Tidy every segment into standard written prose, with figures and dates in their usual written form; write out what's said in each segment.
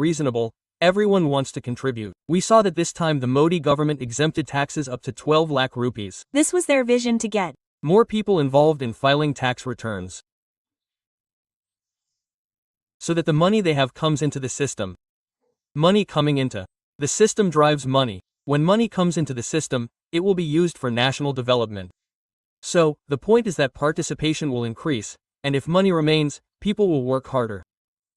unreasonable, everyone wants to contribute. We saw that this time the Modi government exempted taxes up to 12 lakh rupees. This was their vision to get more people involved in filing tax returns, so that the money they have comes into the system. Money coming into the system drives money. When money comes into the system, it will be used for national development. So, the point is that participation will increase, and if money remains, people will work harder.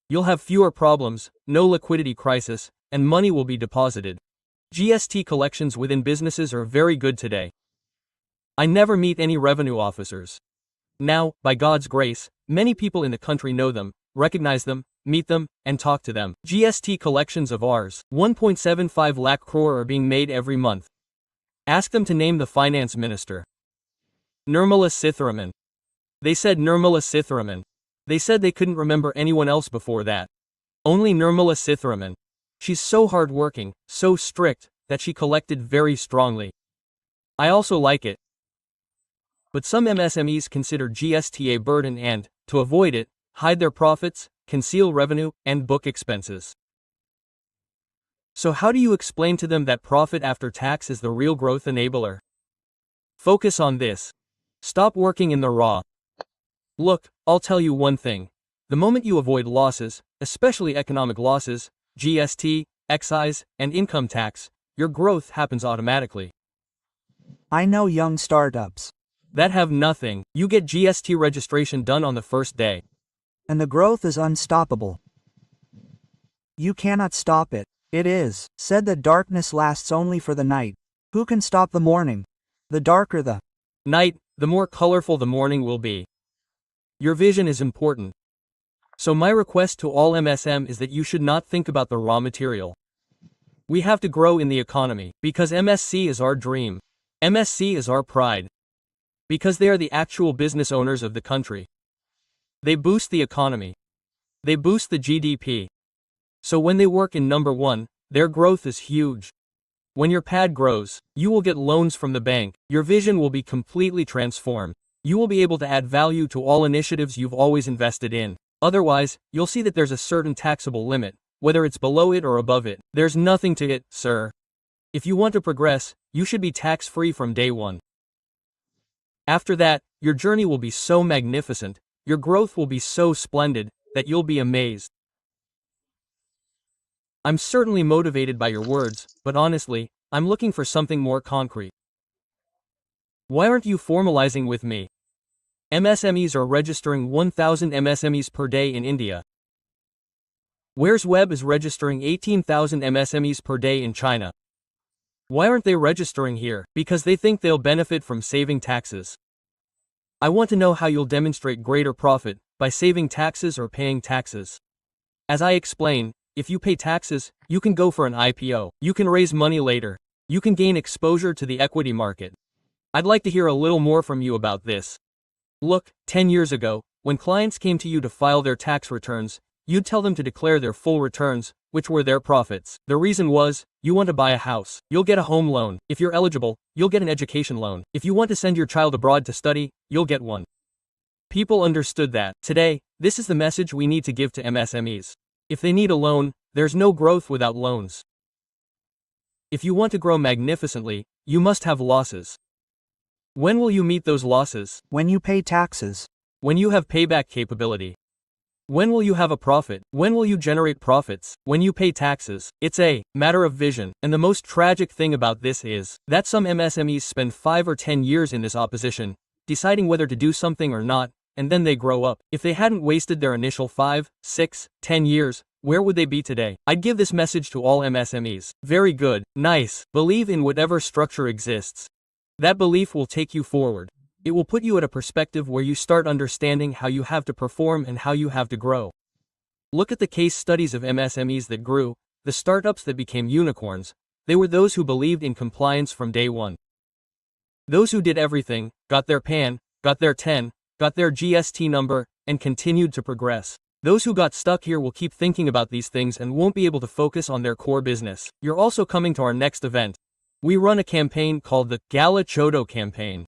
You'll have fewer problems, no liquidity crisis, and money will be deposited. GST collections within businesses are very good today. I never meet any revenue officers. Now, by God's grace, many people in the country know them, recognize them, meet them, and talk to them. GST collections of ours, 1.75 lakh crore are being made every month. Ask them to name the finance minister. Nirmala Sitharaman. They said Nirmala Sitharaman. They said they couldn't remember anyone else before that. Only Nirmala Sitharaman. She's so hardworking, so strict, that she collected very strongly. I also like it. But some MSMEs consider GST a burden and, to avoid it, hide their profits, conceal revenue, and book expenses. So how do you explain to them that profit after tax is the real growth enabler? Focus on this. Stop working in the raw. Look, I'll tell you one thing. The moment you avoid losses, especially economic losses, GST, excise, and income tax, your growth happens automatically. I know young startups that have nothing. You get GST registration done on the first day. And the growth is unstoppable. You cannot stop it. It is said that darkness lasts only for the night. Who can stop the morning? The darker the night, the more colorful the morning will be. Your vision is important. So my request to all MSM is that you should not think about the raw material. We have to grow in the economy, because MSC is our dream. MSC is our pride. Because they are the actual business owners of the country. They boost the economy. They boost the GDP. So when they work in number one, their growth is huge. When your pad grows, you will get loans from the bank. Your vision will be completely transformed. You will be able to add value to all initiatives you've always invested in. Otherwise, you'll see that there's a certain taxable limit, whether it's below it or above it. There's nothing to it, sir. If you want to progress, you should be tax-free from day one. After that, your journey will be so magnificent, your growth will be so splendid, that you'll be amazed. I'm certainly motivated by your words, but honestly, I'm looking for something more concrete. Why aren't you formalizing with me? MSMEs are registering 1,000 MSMEs per day in India. Where's Web is registering 18,000 MSMEs per day in China. Why aren't they registering here? Because they think they'll benefit from saving taxes. I want to know how you'll demonstrate greater profit, by saving taxes or paying taxes. As I explain, if you pay taxes, you can go for an IPO, you can raise money later, you can gain exposure to the equity market. I'd like to hear a little more from you about this. Look, 10 years ago, when clients came to you to file their tax returns, you'd tell them to declare their full returns, which were their profits. The reason was, you want to buy a house, you'll get a home loan. If you're eligible, you'll get an education loan. If you want to send your child abroad to study, you'll get one. People understood that. Today, this is the message we need to give to MSMEs. If they need a loan, there's no growth without loans. If you want to grow magnificently, you must have losses. When will you meet those losses? When you pay taxes. When you have payback capability. When will you have a profit? When will you generate profits? When you pay taxes. It's a matter of vision. And the most tragic thing about this is that some MSMEs spend 5 or 10 years in this opposition, deciding whether to do something or not, and then they grow up. If they hadn't wasted their initial 5, 6, 10 years, where would they be today? I'd give this message to all MSMEs. Very good, nice, believe in whatever structure exists. That belief will take you forward. It will put you at a perspective where you start understanding how you have to perform and how you have to grow. Look at the case studies of MSMEs that grew, the startups that became unicorns. They were those who believed in compliance from day one. Those who did everything, got their PAN, got their TEN, got their GST number, and continued to progress. Those who got stuck here will keep thinking about these things and won't be able to focus on their core business. You're also coming to our next event. We run a campaign called the Gala Chodo campaign.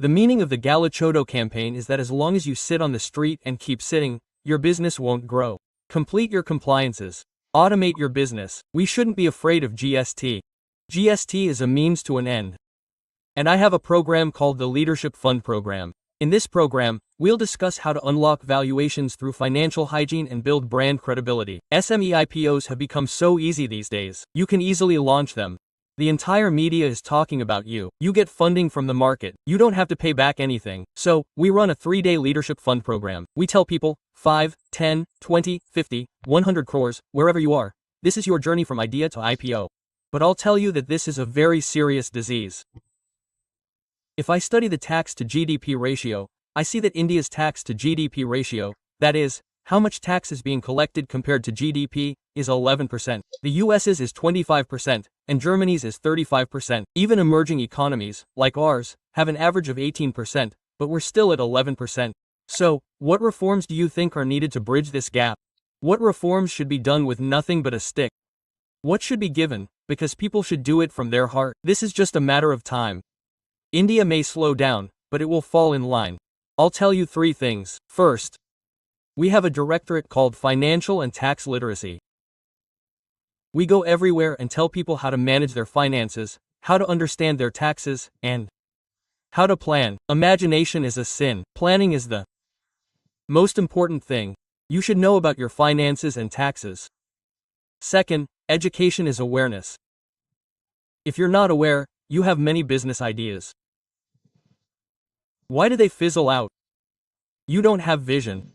The meaning of the Gala Chodo campaign is that as long as you sit on the street and keep sitting, your business won't grow. Complete your compliances. Automate your business. We shouldn't be afraid of GST. GST is a means to an end. And I have a program called the Leadership Fund Program. In this program, we'll discuss how to unlock valuations through financial hygiene and build brand credibility. SME IPOs have become so easy these days. You can easily launch them. The entire media is talking about you. You get funding from the market. You don't have to pay back anything. So, we run a 3-day leadership fund program. We tell people, 5, 10, 20, 50, 100 crores, wherever you are. This is your journey from idea to IPO. But I'll tell you that this is a very serious disease. If I study the tax to GDP ratio, I see that India's tax to GDP ratio, that is, how much tax is being collected compared to GDP, is 11%. The US's is 25%, and Germany's is 35%. Even emerging economies, like ours, have an average of 18%, but we're still at 11%. So, what reforms do you think are needed to bridge this gap? What reforms should be done with nothing but a stick? What should be given, because people should do it from their heart? This is just a matter of time. India may slow down, but it will fall in line. I'll tell you 3 things. First, we have a directorate called Financial and Tax Literacy. We go everywhere and tell people how to manage their finances, how to understand their taxes, and how to plan. Imagination is a sin. Planning is the most important thing. You should know about your finances and taxes. Second, education is awareness. If you're not aware, you have many business ideas. Why do they fizzle out? You don't have vision.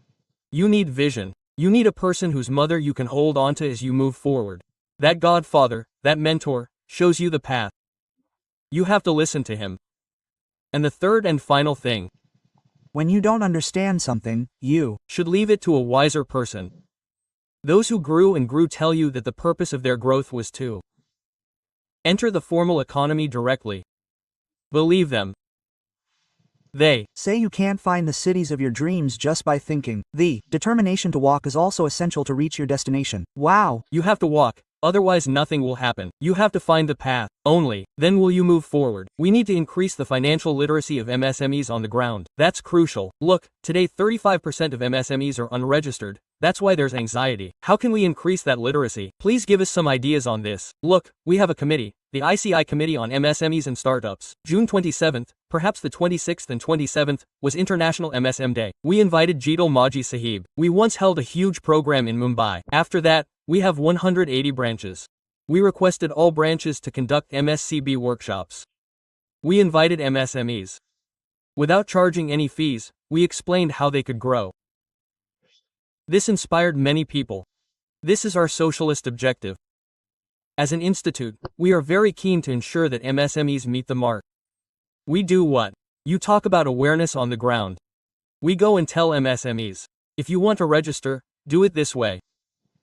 You need vision. You need a person whose mother you can hold onto as you move forward. That godfather, that mentor, shows you the path. You have to listen to him. And the third and final thing. When you don't understand something, you should leave it to a wiser person. Those who grew and grew tell you that the purpose of their growth was to enter the formal economy directly. Believe them. They say you can't find the cities of your dreams just by thinking. The determination to walk is also essential to reach your destination. Wow! You have to walk, otherwise nothing will happen. You have to find the path. Only then will you move forward. We need to increase the financial literacy of MSMEs on the ground. That's crucial. Look, today 35% of MSMEs are unregistered. That's why there's anxiety. How can we increase that literacy? Please give us some ideas on this. Look, we have a committee, the ICAI Committee on MSMEs and Startups. June 27th, perhaps the 26th and 27th, was International MSM Day. We invited Jeetal Maji Sahib. We once held a huge program in Mumbai. After that, we have 180 branches. We requested all branches to conduct MSCB workshops. We invited MSMEs. Without charging any fees, we explained how they could grow. This inspired many people. This is our socialist objective. As an institute, we are very keen to ensure that MSMEs meet the mark. We do what? You talk about awareness on the ground. We go and tell MSMEs. If you want to register, do it this way.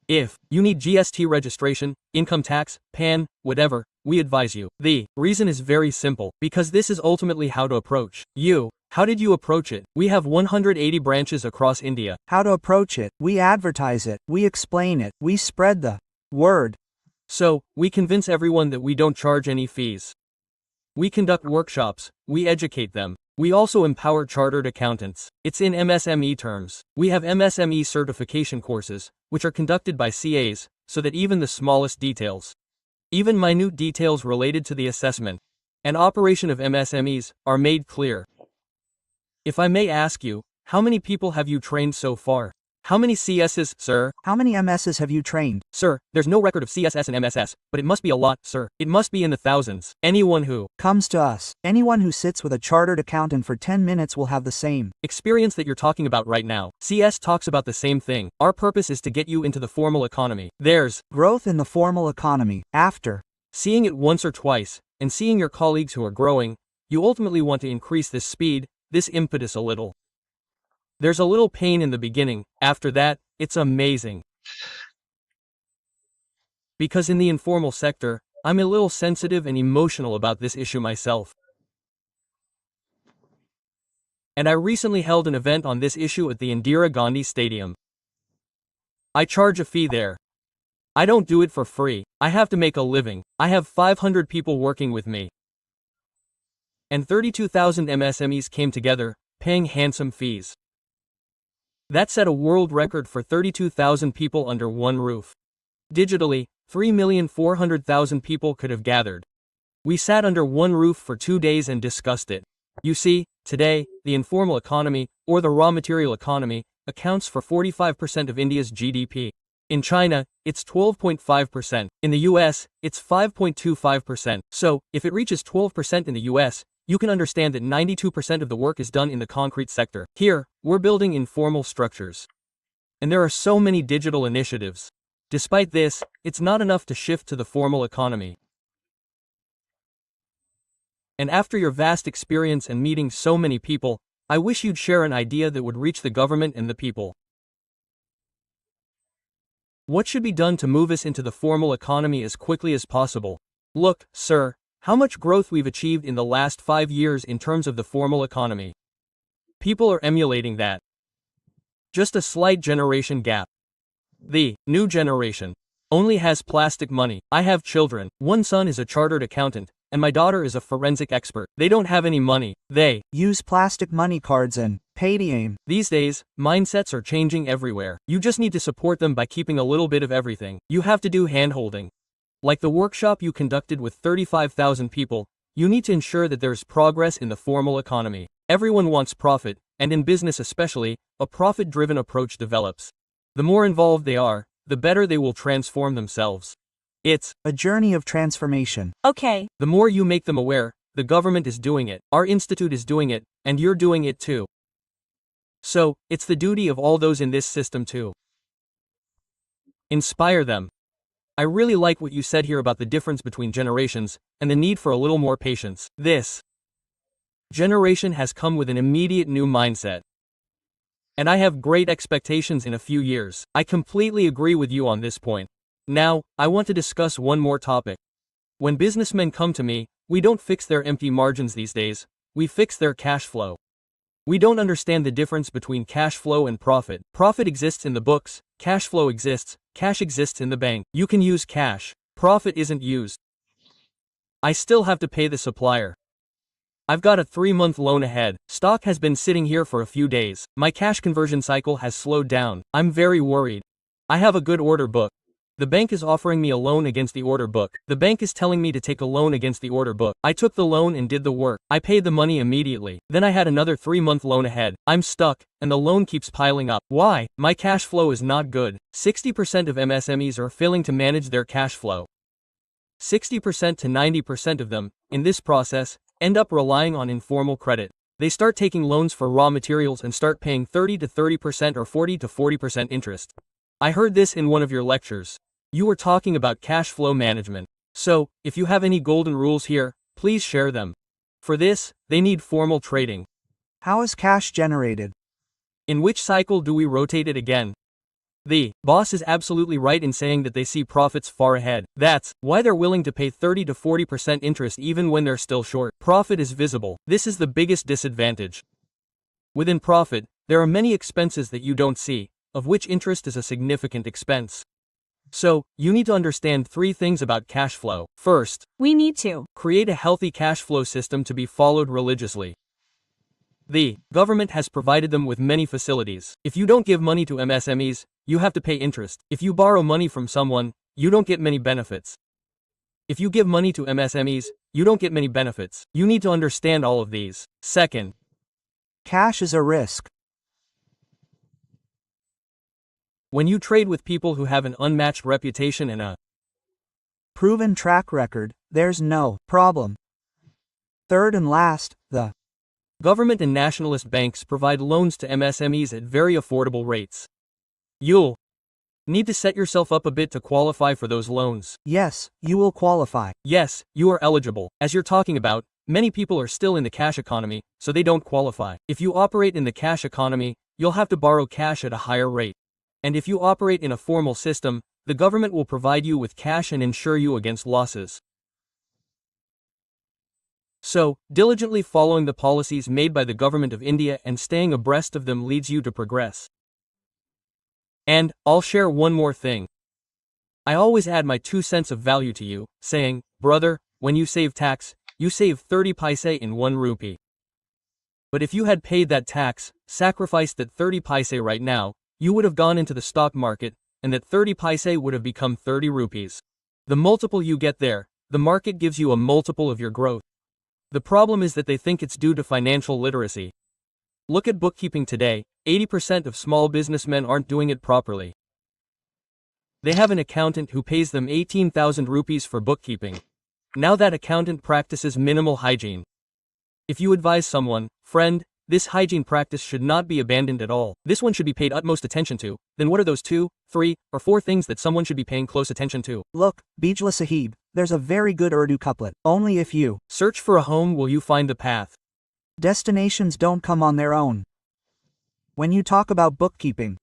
If you need GST registration, income tax, PAN, whatever, we advise you. The reason is very simple, because this is ultimately how to approach you. How did you approach it? We have 180 branches across India. How to approach it? We advertise it, we explain it, we spread the word. So, we convince everyone that we don't charge any fees. We conduct workshops, we educate them. We also empower chartered accountants. It's in MSME terms. We have MSME certification courses, which are conducted by CAs, so that even the smallest details, even minute details related to the assessment and operation of MSMEs, are made clear. If I may ask you, how many people have you trained so far? How many CSs, sir? How many MSs have you trained? Sir, there's no record of CSS and MSS, but it must be a lot, sir. It must be in the thousands. Anyone who comes to us, anyone who sits with a chartered accountant for 10 minutes will have the same experience that you're talking about right now. CS talks about the same thing. Our purpose is to get you into the formal economy. There's growth in the formal economy. After seeing it once or twice, and seeing your colleagues who are growing, you ultimately want to increase this speed, this impetus a little. There's a little pain in the beginning, after that, it's amazing. Because in the informal sector, I'm a little sensitive and emotional about this issue myself. And I recently held an event on this issue at the Indira Gandhi Stadium. I charge a fee there. I don't do it for free. I have to make a living. I have 500 people working with me. And 32,000 MSMEs came together, paying handsome fees. That set a world record for 32,000 people under one roof. Digitally, 3,400,000 people could have gathered. We sat under one roof for 2 days and discussed it. You see, today, the informal economy, or the raw material economy, accounts for 45% of India's GDP. In China, it's 12.5%. In the US, it's 5.25%. So, if it reaches 12% in the US, you can understand that 92% of the work is done in the concrete sector. Here, we're building informal structures. And there are so many digital initiatives. Despite this, it's not enough to shift to the formal economy. And after your vast experience and meeting so many people, I wish you'd share an idea that would reach the government and the people. What should be done to move us into the formal economy as quickly as possible? Look, sir, how much growth we've achieved in the last 5 years in terms of the formal economy. People are emulating that. Just a slight generation gap. The new generation only has plastic money. I have children. One son is a chartered accountant, and my daughter is a forensic expert. They don't have any money. They use plastic money cards and Paytm. These days, mindsets are changing everywhere. You just need to support them by keeping a little bit of everything. You have to do hand-holding. Like the workshop you conducted with 35,000 people, you need to ensure that there's progress in the formal economy. Everyone wants profit, and in business especially, a profit-driven approach develops. The more involved they are, the better they will transform themselves. It's a journey of transformation. Okay. The more you make them aware, the government is doing it, our institute is doing it, and you're doing it too. So, it's the duty of all those in this system to inspire them. I really like what you said here about the difference between generations, and the need for a little more patience. This generation has come with an immediate new mindset. And I have great expectations in a few years. I completely agree with you on this point. Now, I want to discuss one more topic. When businessmen come to me, we don't fix their empty margins these days, we fix their cash flow. We don't understand the difference between cash flow and profit. Profit exists in the books, cash flow exists, cash exists in the bank. You can use cash, profit isn't used. I still have to pay the supplier. I've got a 3-month loan ahead. Stock has been sitting here for a few days. My cash conversion cycle has slowed down. I'm very worried. I have a good order book. The bank is offering me a loan against the order book. The bank is telling me to take a loan against the order book. I took the loan and did the work. I paid the money immediately. Then I had another 3-month loan ahead. I'm stuck, and the loan keeps piling up. Why? My cash flow is not good. 60% of MSMEs are failing to manage their cash flow. 60% to 90% of them, in this process, end up relying on informal credit. They start taking loans for raw materials and start paying 30 to 30% or 40 to 40% interest. I heard this in one of your lectures. You were talking about cash flow management. So, if you have any golden rules here, please share them. For this, they need formal trading. How is cash generated? In which cycle do we rotate it again? The boss is absolutely right in saying that they see profits far ahead. That's why they're willing to pay 30 to 40% interest even when they're still short. Profit is visible. This is the biggest disadvantage. Within profit, there are many expenses that you don't see, of which interest is a significant expense. So, you need to understand 3 things about cash flow. First, We need to create a healthy cash flow system to be followed religiously. The government has provided them with many facilities. If you don't give money to MSMEs, you have to pay interest. If you borrow money from someone, you don't get many benefits. If you give money to MSMEs, you don't get many benefits. You need to understand all of these. Second, Cash is a risk. when you trade with people who have an unmatched reputation and a Proven track record, there's no problem. Third and last, the government and nationalist banks provide loans to MSMEs at very affordable rates. You'll need to set yourself up a bit to qualify for those loans. yes, you will qualify. Yes, you are eligible. As you're talking about, many people are still in the cash economy, so they don't qualify. If you operate in the cash economy, you'll have to borrow cash at a higher rate. And if you operate in a formal system, the government will provide you with cash and insure you against losses. So, diligently following the policies made by the government of India and staying abreast of them leads you to progress. And, I'll share one more thing. I always add my 2 cents of value to you, saying, brother, when you save tax, you save 30 paise in 1 rupee. But if you had paid that tax, sacrificed that 30 paise right now, you would have gone into the stock market, and that 30 paise would have become 30 rupees. The multiple you get there, the market gives you a multiple of your growth. The problem is that they think it's due to financial literacy. Look at bookkeeping today, 80% of small businessmen aren't doing it properly. They have an accountant who pays them 18,000 rupees for bookkeeping. Now that accountant practices minimal hygiene. If you advise someone, friend, this hygiene practice should not be abandoned at all, this one should be paid utmost attention to, then what are those 2, 3, or 4 things that someone should be paying close attention to? Look, Bijla Sahib, there's a very good Urdu couplet. Only if you search for a home will you find the path. Destinations don't come on their own. When you talk about bookkeeping,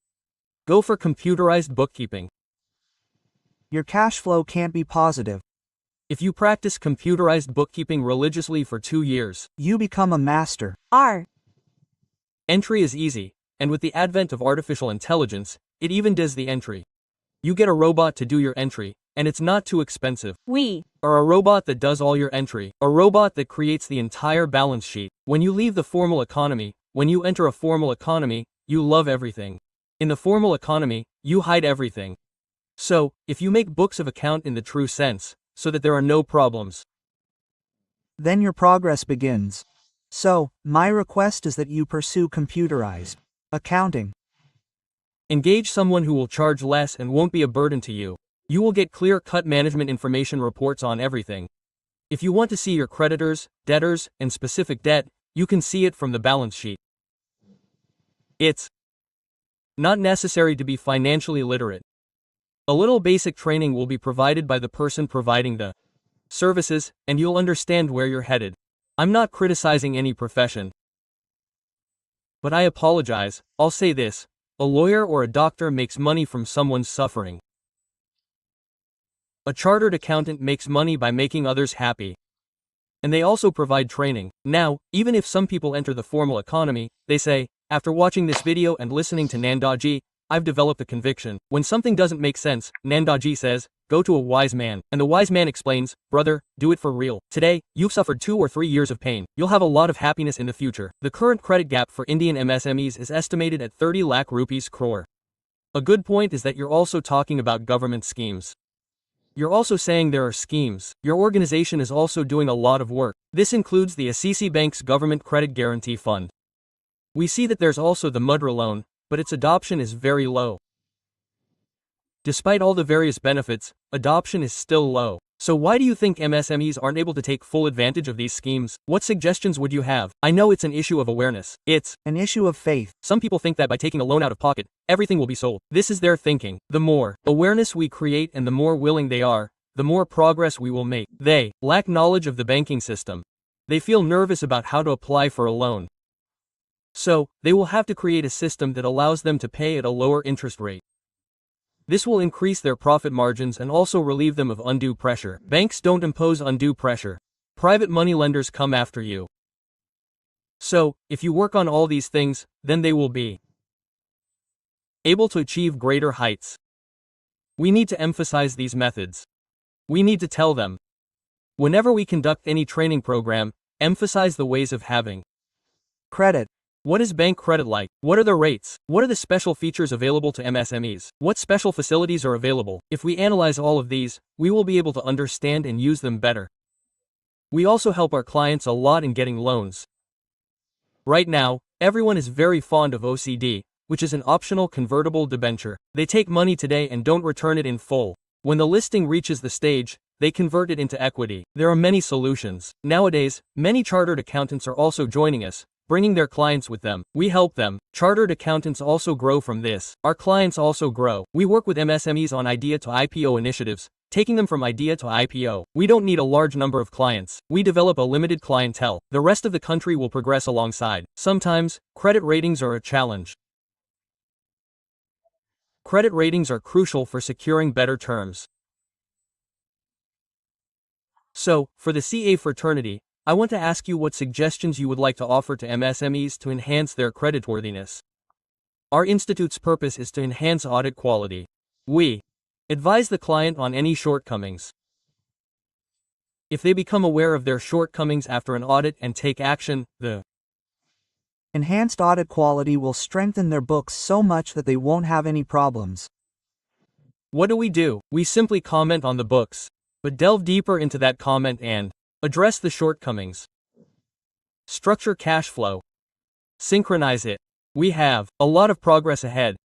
go for computerized bookkeeping. Your cash flow can't be positive. If you practice computerized bookkeeping religiously for 2 years, you become a master. Entry is easy, and with the advent of artificial intelligence, it even does the entry. You get a robot to do your entry, and it's not too expensive. We are a robot that does all your entry, a robot that creates the entire balance sheet. When you leave the formal economy, when you enter a formal economy, you love everything. In the formal economy, you hide everything. So, if you make books of account in the true sense, so that there are no problems, then your progress begins. So, my request is that you pursue computerized accounting. Engage someone who will charge less and won't be a burden to you. You will get clear-cut management information reports on everything. If you want to see your creditors, debtors, and specific debt, you can see it from the balance sheet. It's not necessary to be financially literate. A little basic training will be provided by the person providing the services, and you'll understand where you're headed. I'm not criticizing any profession. But I apologize, I'll say this, a lawyer or a doctor makes money from someone's suffering. A chartered accountant makes money by making others happy. And they also provide training. Now, even if some people enter the formal economy, they say, after watching this video and listening to Nanda Ji, I've developed a conviction. When something doesn't make sense, Nanda Ji says, go to a wise man. And the wise man explains, brother, do it for real. Today, you've suffered 2 or 3 years of pain. You'll have a lot of happiness in the future. The current credit gap for Indian MSMEs is estimated at 30 lakh rupees crore. A good point is that you're also talking about government schemes. You're also saying there are schemes. Your organization is also doing a lot of work. This includes the ICICI Bank's Government Credit Guarantee Fund. We see that there's also the Mudra loan, but its adoption is very low. Despite all the various benefits, adoption is still low. So why do you think MSMEs aren't able to take full advantage of these schemes? What suggestions would you have? I know it's an issue of awareness. It's an issue of faith. Some people think that by taking a loan out of pocket, everything will be sold. This is their thinking. The more awareness we create and the more willing they are, the more progress we will make. They lack knowledge of the banking system. They feel nervous about how to apply for a loan. So, they will have to create a system that allows them to pay at a lower interest rate. This will increase their profit margins and also relieve them of undue pressure. Banks don't impose undue pressure. Private money lenders come after you. So, if you work on all these things, then they will be able to achieve greater heights. We need to emphasize these methods. We need to tell them. Whenever we conduct any training program, emphasize the ways of having credit. What is bank credit like? What are the rates? What are the special features available to MSMEs? What special facilities are available? If we analyze all of these, we will be able to understand and use them better. We also help our clients a lot in getting loans. Right now, everyone is very fond of OCD, which is an optional convertible debenture. They take money today and don't return it in full. When the listing reaches the stage, they convert it into equity. There are many solutions. Nowadays, many chartered accountants are also joining us, bringing their clients with them. We help them. Chartered accountants also grow from this. Our clients also grow. We work with MSMEs on idea to IPO initiatives, taking them from idea to IPO. We don't need a large number of clients. We develop a limited clientele. The rest of the country will progress alongside. Sometimes, credit ratings are a challenge. Credit ratings are crucial for securing better terms. So, for the CA fraternity, I want to ask you what suggestions you would like to offer to MSMEs to enhance their creditworthiness. Our institute's purpose is to enhance audit quality. We advise the client on any shortcomings. If they become aware of their shortcomings after an audit and take action, the enhanced audit quality will strengthen their books so much that they won't have any problems. What do? We simply comment on the books, but delve deeper into that comment and address the shortcomings. Structure cash flow. Synchronize it. We have a lot of progress ahead.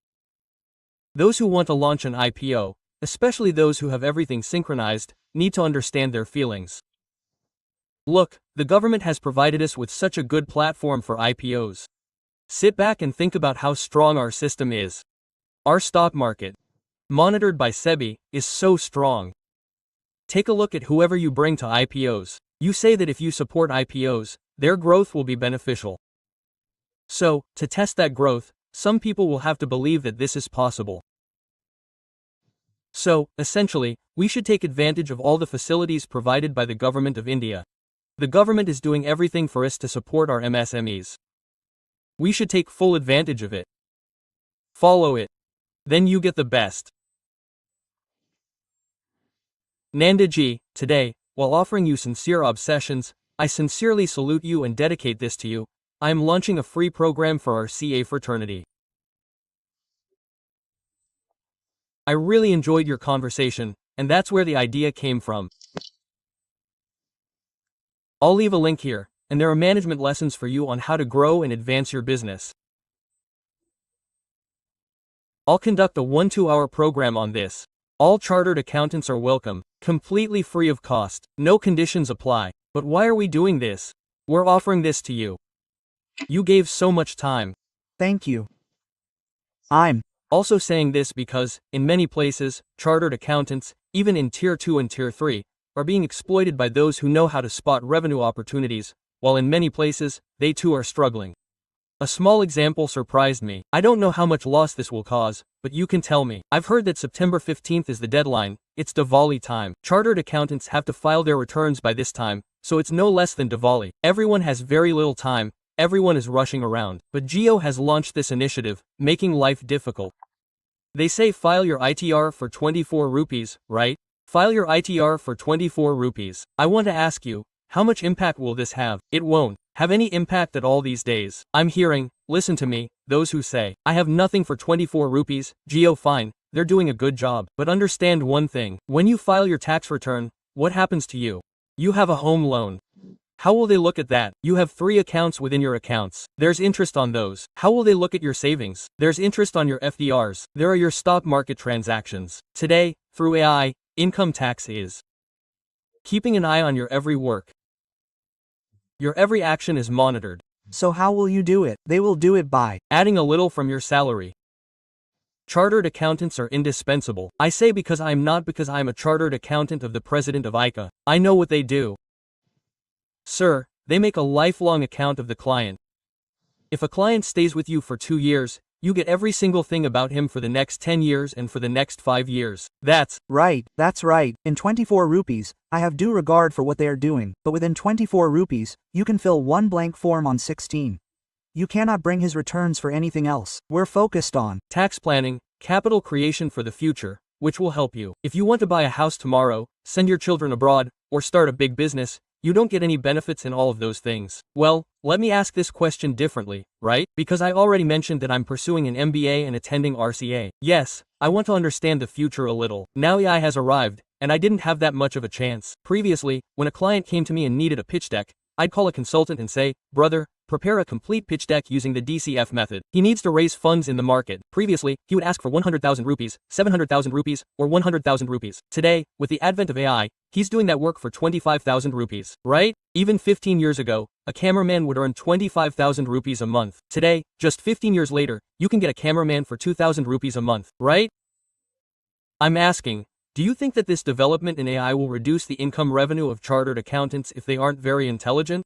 Those who want to launch an IPO, especially those who have everything synchronized, need to understand their feelings. Look, the government has provided us with such a good platform for IPOs. Sit back and think about how strong our system is. Our stock market, monitored by SEBI, is so strong. Take a look at whoever you bring to IPOs. You say that if you support IPOs, their growth will be beneficial. So, to test that growth, some people will have to believe that this is possible. So, essentially, we should take advantage of all the facilities provided by the government of India. The government is doing everything for us to support our MSMEs. We should take full advantage of it. Follow it. Then you get the best. Nanda Ji, today, while offering you sincere obsessions, I sincerely salute you and dedicate this to you. I am launching a free program for our CA fraternity. I really enjoyed your conversation, and that's where the idea came from. I'll leave a link here, and there are management lessons for you on how to grow and advance your business. I'll conduct a 1-2-hour program on this. All chartered accountants are welcome, completely free of cost, no conditions apply. But why are we doing this? We're offering this to you. You gave so much time. Thank you. I'm also saying this because, in many places, chartered accountants, even in Tier 2 and Tier 3, are being exploited by those who know how to spot revenue opportunities, while in many places, they too are struggling. A small example surprised me. I don't know how much loss this will cause, but you can tell me. I've heard that September 15th is the deadline. It's Diwali time. Chartered accountants have to file their returns by this time, so it's no less than Diwali. Everyone has very little time. Everyone is rushing around. But Jio has launched this initiative, making life difficult. They say file your ITR for 24 rupees, right? File your ITR for 24 rupees. I want to ask you, how much impact will this have? It won't have any impact at all these days. I'm hearing, listen to me, those who say, I have nothing for 24 rupees, Jio fine, they're doing a good job. But understand one thing, when you file your tax return, what happens to you? You have a home loan. How will they look at that? You have 3 accounts within your accounts. There's interest on those. How will they look at your savings? There's interest on your FDRs. There are your stock market transactions. Today, through AI, income tax is keeping an eye on your every work. Your every action is monitored. So how will you do it? They will do it by adding a little from your salary. Chartered accountants are indispensable. I say because I'm a chartered accountant of the president of ICAI. I know what they do. Sir, they make a lifelong account of the client. If a client stays with you for 2 years, you get every single thing about him for the next 10 years and for the next 5 years. That's right. In 24 rupees, I have due regard for what they are doing, but within 24 rupees, you can fill one blank form on 16. You cannot bring his returns for anything else. We're focused on tax planning, capital creation for the future, which will help you. If you want to buy a house tomorrow, send your children abroad, or start a big business, you don't get any benefits in all of those things. Well, let me ask this question differently, right? Because I already mentioned that I'm pursuing an MBA and attending RCA. Yes, I want to understand the future a little. Now AI has arrived, and I didn't have that much of a chance. Previously, when a client came to me and needed a pitch deck, I'd call a consultant and say, brother, prepare a complete pitch deck using the DCF method. He needs to raise funds in the market. Previously, he would ask for 100,000 rupees, 700,000 rupees, or 100,000 rupees. Today, with the advent of AI, he's doing that work for 25,000 rupees, right? Even 15 years ago, a cameraman would earn 25,000 rupees a month. Today, just 15 years later, you can get a cameraman for 2,000 rupees a month, right? I'm asking, do you think that this development in AI will reduce the income revenue of chartered accountants if they aren't very intelligent?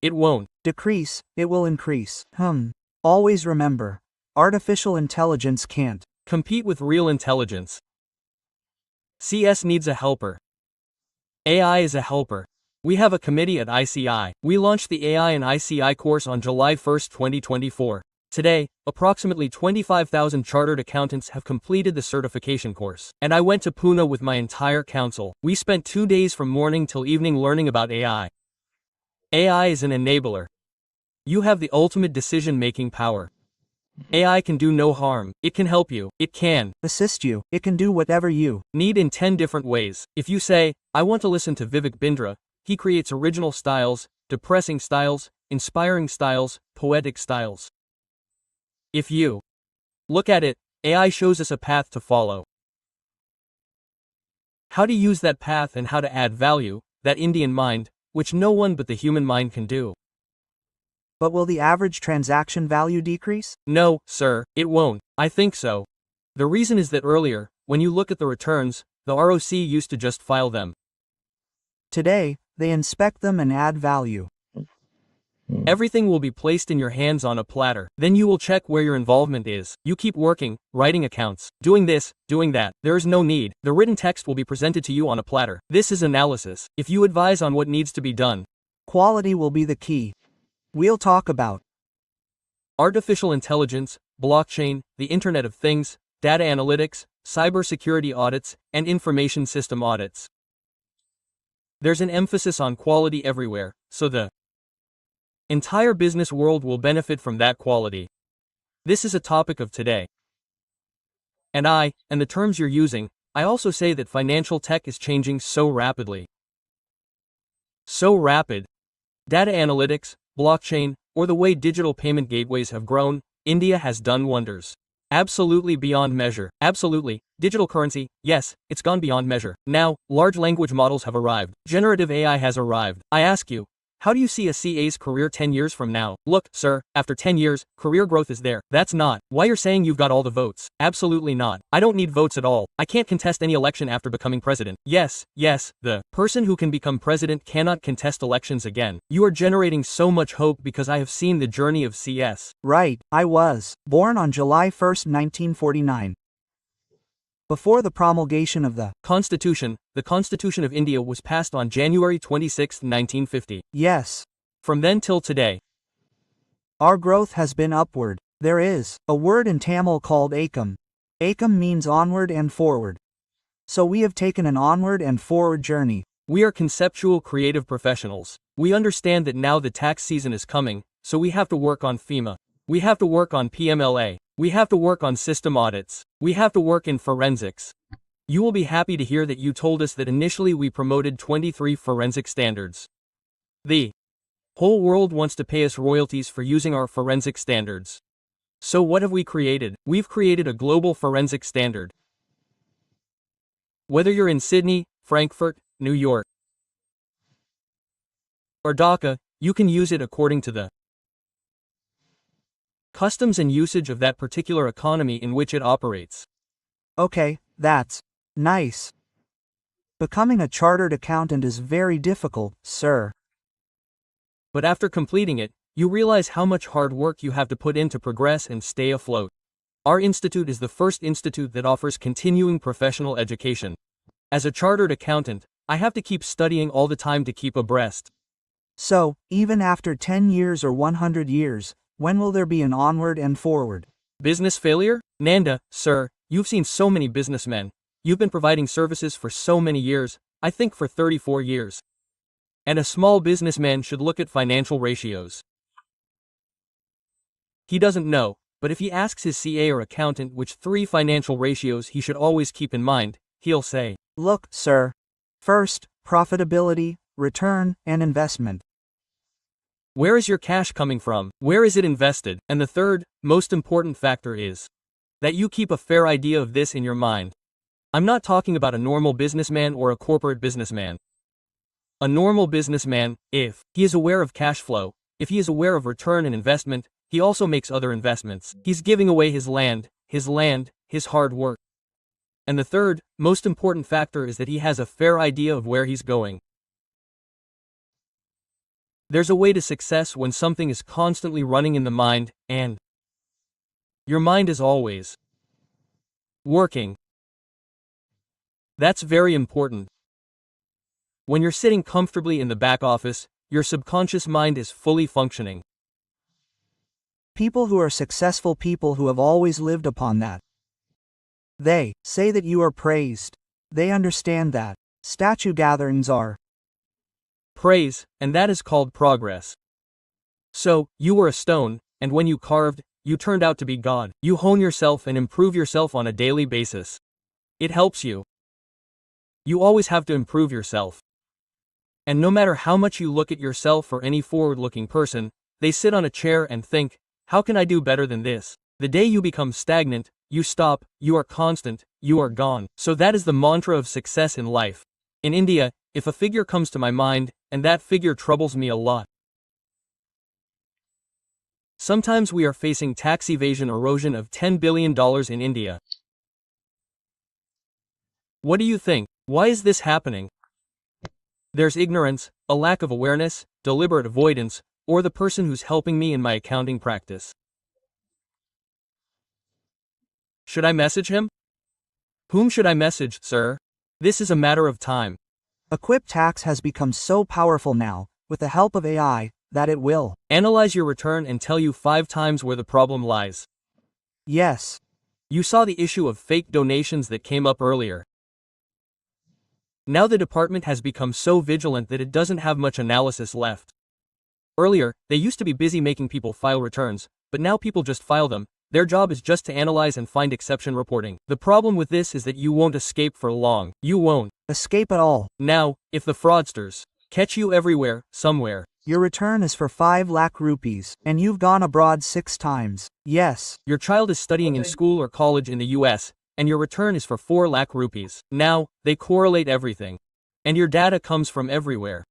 It won't. Decrease, it will increase. Always remember, artificial intelligence can't compete with real intelligence. CS needs a helper. AI is a helper. We have a committee at ICAI. We launched the AI and ICAI course on July 1, 2024. Today, approximately 25,000 chartered accountants have completed the certification course. And I went to Pune with my entire council. We spent 2 days from morning till evening learning about AI. AI is an enabler. You have the ultimate decision-making power. AI can do no harm. It can help you. It can assist you. It can do whatever you need in 10 different ways. If you say, I want to listen to Vivek Bindra, he creates original styles, depressing styles, inspiring styles, poetic styles. If you look at it, AI shows us a path to follow. How to use that path and how to add value, that Indian mind, which no one but the human mind can do. But will the average transaction value decrease? No, sir, it won't. I think so. The reason is that earlier, when you look at the returns, the ROC used to just file them. Today, they inspect them and add value. Everything will be placed in your hands on a platter. Then you will check where your involvement is. You keep working, writing accounts, doing this, doing that. There is no need. The written text will be presented to you on a platter. This is analysis. If you advise on what needs to be done, quality will be the key. We'll talk about artificial intelligence, blockchain, the Internet of Things, data analytics, cybersecurity audits, and information system audits. There's an emphasis on quality everywhere, so the entire business world will benefit from that quality. This is a topic of today. And the terms you're using, I also say that financial tech is changing so rapidly. So rapid. Data analytics, blockchain, or the way digital payment gateways have grown, India has done wonders. Absolutely beyond measure. Absolutely. Digital currency, yes, it's gone beyond measure. Now, large language models have arrived. Generative AI has arrived. I ask you, how do you see a CA's career 10 years from now? Look, sir, after 10 years, career growth is there. That's not why you're saying you've got all the votes. Absolutely not. I don't need votes at all. I can't contest any election after becoming president. Yes, the person who can become president cannot contest elections again. You are generating so much hope because I have seen the journey of CS. Right, I was born on July 1st, 1949. Before the promulgation of the Constitution of India was passed on January 26, 1950. Yes. From then till today, our growth has been upward. There is a word in Tamil called ekam. Ekam means onward and forward. So we have taken an onward and forward journey. We are conceptual creative professionals. We understand that now the tax season is coming, so we have to work on FEMA. We have to work on PMLA. We have to work on system audits. We have to work in forensics. You will be happy to hear that you told us that initially we promoted 23 forensic standards. The whole world wants to pay us royalties for using our forensic standards. So what have we created? We've created a global forensic standard. Whether you're in Sydney, Frankfurt, New York, or Dhaka, you can use it according to the customs and usage of that particular economy in which it operates. Okay, that's nice. Becoming a chartered accountant is very difficult, sir. But after completing it, you realize how much hard work you have to put in to progress and stay afloat. Our institute is the first institute that offers continuing professional education. As a chartered accountant, I have to keep studying all the time to keep abreast. So, even after 10 years or 100 years, when will there be an onward and forward? Business failure? Nanda, sir, you've seen so many businessmen. You've been providing services for so many years, I think for 34 years. And a small businessman should look at financial ratios. He doesn't know, but if he asks his CA or accountant which 3 financial ratios he should always keep in mind, he'll say, look, sir. First, profitability, return, and investment. Where is your cash coming from? Where is it invested? And the third, most important factor is that you keep a fair idea of this in your mind. I'm not talking about a normal businessman or a corporate businessman. A normal businessman, if he is aware of cash flow, if he is aware of return and investment, he also makes other investments. He's giving away his land, his hard work. And the third, most important factor is that he has a fair idea of where he's going. There's a way to success when something is constantly running in the mind, and your mind is always working. That's very important. When you're sitting comfortably in the back office, your subconscious mind is fully functioning. People who are successful people who have always lived upon that. They say that you are praised. They understand that statue gatherings are praise, and that is called progress. So, you were a stone, and when you carved, you turned out to be God. You hone yourself and improve yourself on a daily basis. It helps you. You always have to improve yourself. And no matter how much you look at yourself or any forward-looking person, they sit on a chair and think, how can I do better than this? The day you become stagnant, you stop, you are constant, you are gone. So that is the mantra of success in life. In India, if a figure comes to my mind, and that figure troubles me a lot. Sometimes we are facing tax erosion of $10 billion in India. What do you think? Why is this happening? There's ignorance, a lack of awareness, deliberate avoidance, or the person who's helping me in my accounting practice. Should I message him? Whom should I message, sir? This is a matter of time. Equip Tax has become so powerful now, with the help of AI, that it will analyze your return and tell you 5 times where the problem lies. Yes. You saw the issue of fake donations that came up earlier. Now the department has become so vigilant that it doesn't have much analysis left. Earlier, they used to be busy making people file returns, but now people just file them. Their job is just to analyze and find exception reporting. The problem with this is that you won't escape for long. You won't escape at all. Now, if the fraudsters catch you everywhere, somewhere, your return is for 5 lakh rupees, and you've gone abroad 6 times. Yes. Your child is studying in school or college in the US, and your return is for 4 lakh rupees. Now, they correlate everything. And your data comes from everywhere.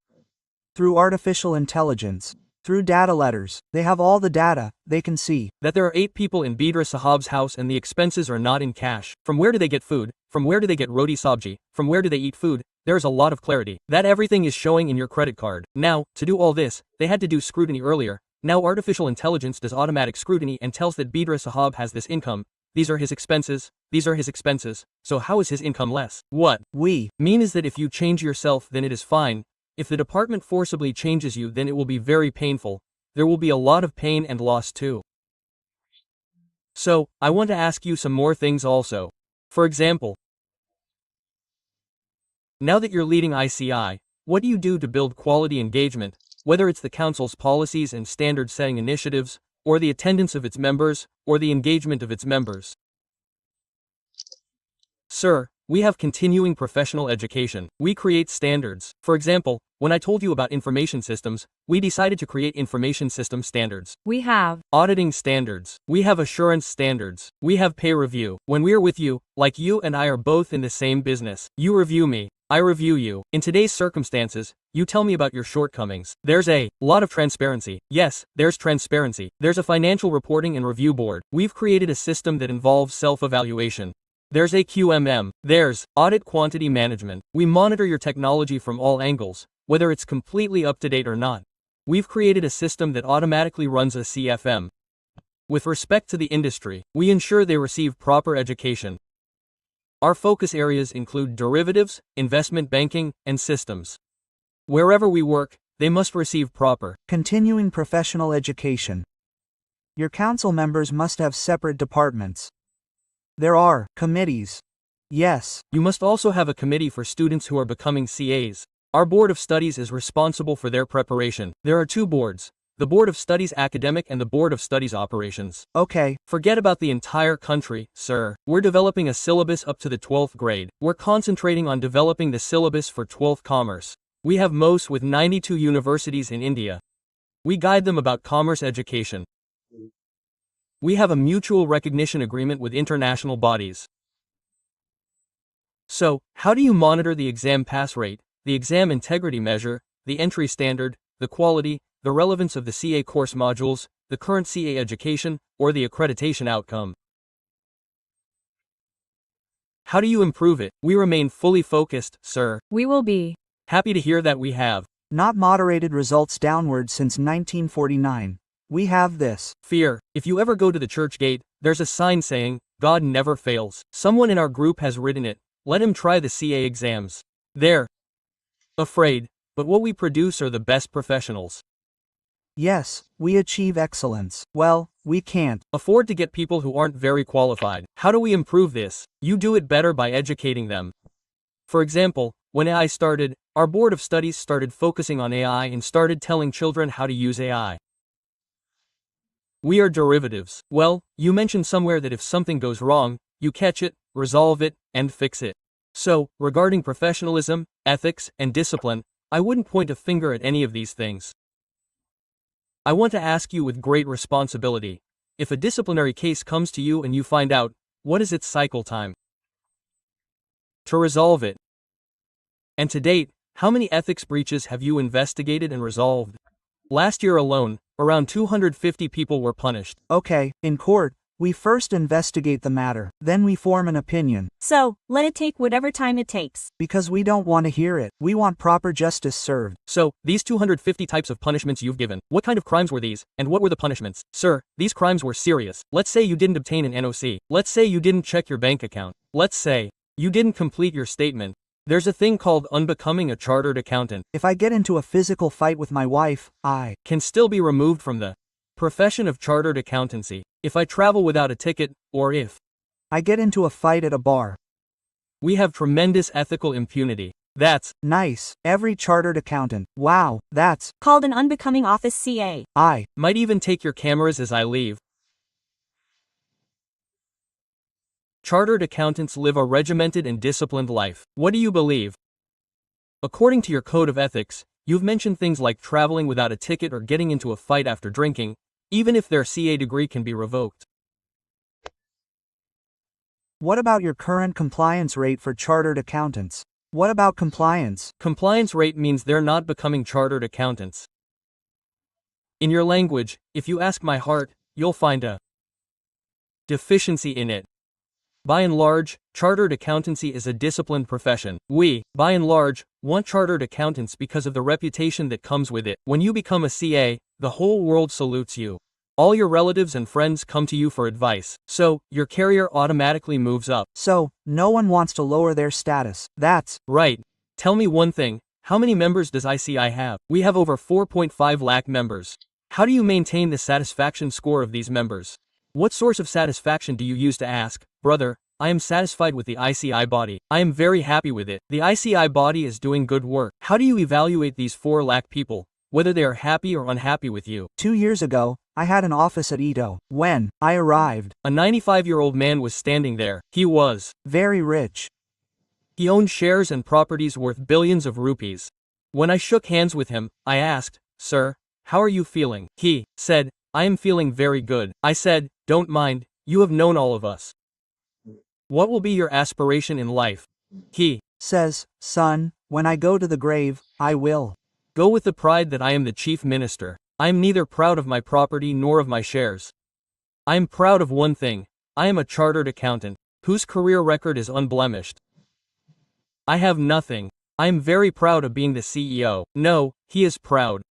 Through artificial intelligence. Through data letters, they have all the data, they can see that there are 8 people in Bindra Sahab's house and the expenses are not in cash. From where do they get food? From where do they get roti sabji? From where do they eat food? There's a lot of clarity. That everything is showing in your credit card. Now, to do all this, they had to do scrutiny earlier. Now artificial intelligence does automatic scrutiny and tells that Bindra Sahab has this income. These are his expenses. These are his expenses. So how is his income less? What we mean is that if you change yourself, then it is fine. If the department forcibly changes you, then it will be very painful. There will be a lot of pain and loss too. So, I want to ask you some more things also. For example, now that you're leading ICAI, what do you do to build quality engagement, whether it's the council's policies and standard-setting initiatives, or the attendance of its members, or the engagement of its members? Sir, we have continuing professional education. We create standards. For example, when I told you about information systems, we decided to create information system standards. We have auditing standards. We have assurance standards. We have pay review. When we are with you, like you and I are both in the same business, you review me, I review you. In today's circumstances, you tell me about your shortcomings. There's a lot of transparency. Yes, there's transparency. There's a financial reporting and review board. We've created a system that involves self-evaluation. There's AQMM. There's audit quantity management. We monitor your technology from all angles, whether it's completely up to date or not. We've created a system that automatically runs a CFM. With respect to the industry, we ensure they receive proper education. Our focus areas include derivatives, investment banking, and systems. Wherever we work, they must receive proper continuing professional education. Your council members must have separate departments. There are committees. Yes. You must also have a committee for students who are becoming CAs. Our Board of Studies is responsible for their preparation. There are 2 boards. The Board of Studies Academic and the Board of Studies Operations. Okay. Forget about the entire country, sir. We're developing a syllabus up to the 12th grade. We're concentrating on developing the syllabus for 12th commerce. We have MOS with 92 universities in India. We guide them about commerce education. We have a mutual recognition agreement with international bodies. So, how do you monitor the exam pass rate, the exam integrity measure, the entry standard, the quality, the relevance of the CA course modules, the current CA education, or the accreditation outcome? How do you improve it? We remain fully focused, sir. We will be happy to hear that we have not moderated results downward since 1949. We have this fear. If you ever go to the church gate, there's a sign saying, God never fails. Someone in our group has written it. Let him try the CA exams. They're afraid, but what we produce are the best professionals. Yes, we achieve excellence. Well, we can't afford to get people who aren't very qualified. How do we improve this? You do it better by educating them. For example, when AI started, our Board of Studies started focusing on AI and started telling children how to use AI. We are derivatives. Well, you mentioned somewhere that if something goes wrong, you catch it, resolve it, and fix it. So, regarding professionalism, ethics, and discipline, I wouldn't point a finger at any of these things. I want to ask you with great responsibility. If a disciplinary case comes to you and you find out, what is its cycle time to resolve it? And to date, how many ethics breaches have you investigated and resolved? Last year alone, around 250 people were punished. Okay, in court, we first investigate the matter, then we form an opinion. So, let it take whatever time it takes. Because we don't want to hear it. We want proper justice served. So, these 250 types of punishments you've given, what kind of crimes were these, and what were the punishments? Sir, these crimes were serious. Let's say you didn't obtain an NOC. Let's say you didn't check your bank account. Let's say you didn't complete your statement. There's a thing called unbecoming a chartered accountant. If I get into a physical fight with my wife, I can still be removed from the profession of chartered accountancy if I travel without a ticket, or if I get into a fight at a bar. We have tremendous ethical impunity. That's nice. Every chartered accountant. Wow, that's called an unbecoming office CA. I might even take your cameras as I leave. Chartered accountants live a regimented and disciplined life. What do you believe? According to your code of ethics, you've mentioned things like traveling without a ticket or getting into a fight after drinking, even if their CA degree can be revoked. What about your current compliance rate for chartered accountants? What about compliance? Compliance rate means they're not becoming chartered accountants. In your language, if you ask my heart, you'll find a deficiency in it. By and large, chartered accountancy is a disciplined profession. We, by and large, want chartered accountants because of the reputation that comes with it. When you become a CA, the whole world salutes you. All your relatives and friends come to you for advice. So, your career automatically moves up. So, no one wants to lower their status. That's right. Tell me one thing, how many members does ICAI have? We have over 4.5 lakh members. How do you maintain the satisfaction score of these members? What source of satisfaction do you use to ask, brother, I am satisfied with the ICAI body. I am very happy with it. The ICAI body is doing good work. How do you evaluate these 4 lakh people, whether they are happy or unhappy with you? 2 years ago, I had an office at Ito. When I arrived, a 95-year-old man was standing there. He was very rich. He owned shares and properties worth billions of rupees. When I shook hands with him, I asked, "Sir, how are you feeling?" He said, "I am feeling very good." I said, "Don't mind, you have known all of us. What will be your aspiration in life?" He says, "Son, when I go to the grave, I will go with the pride that I am the chief minister. I am neither proud of my property nor of my shares. I am proud of one thing, I am a chartered accountant, whose career record is unblemished. I have nothing. I am very proud of being the CEO." No, he is proud.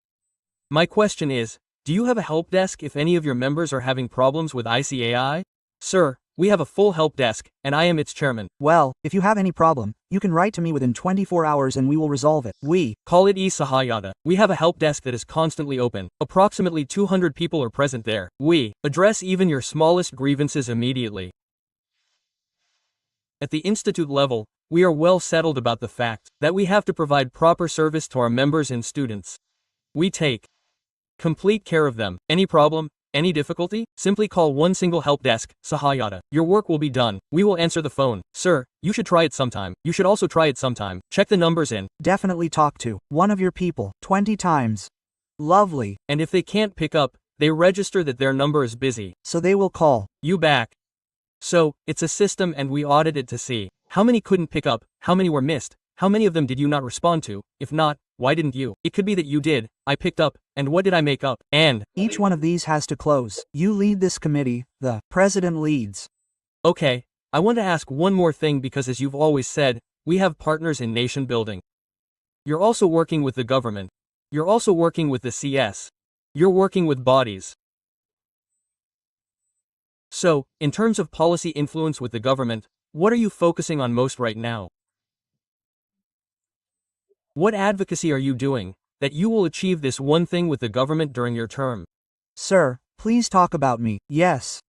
My question is, do you have a help desk if any of your members are having problems with ICAI? Sir, we have a full help desk, and I am its chairman. Well, if you have any problem, you can write to me within 24 hours and we will resolve it. We call it e-Sahayata. We have a help desk that is constantly open. Approximately 200 people are present there. We address even your smallest grievances immediately. At the institute level, we are well settled about the fact that we have to provide proper service to our members and students. We take complete care of them. Any problem? Any difficulty? Simply call one single help desk, Sahayata. Your work will be done. We will answer the phone. Sir, you should try it sometime. You should also try it sometime. Check the numbers in. Definitely talk to one of your people 20 times. Lovely. And if they can't pick up, they register that their number is busy. So they will call you back. So, it's a system and we audit it to see how many couldn't pick up, how many were missed, how many of them did you not respond to, if not, why didn't you? It could be that you did, I picked up, and what did I make up? And each one of these has to close. You lead this committee, the president leads. Okay, I want to ask one more thing because as you've always said, we have partners in nation building. You're also working with the government. You're also working with the CS. You're working with bodies. So, in terms of policy influence with the government, what are you focusing on most right now? What advocacy are you doing, that you will achieve this one thing with the government during your term? Sir, please talk about me. Yes.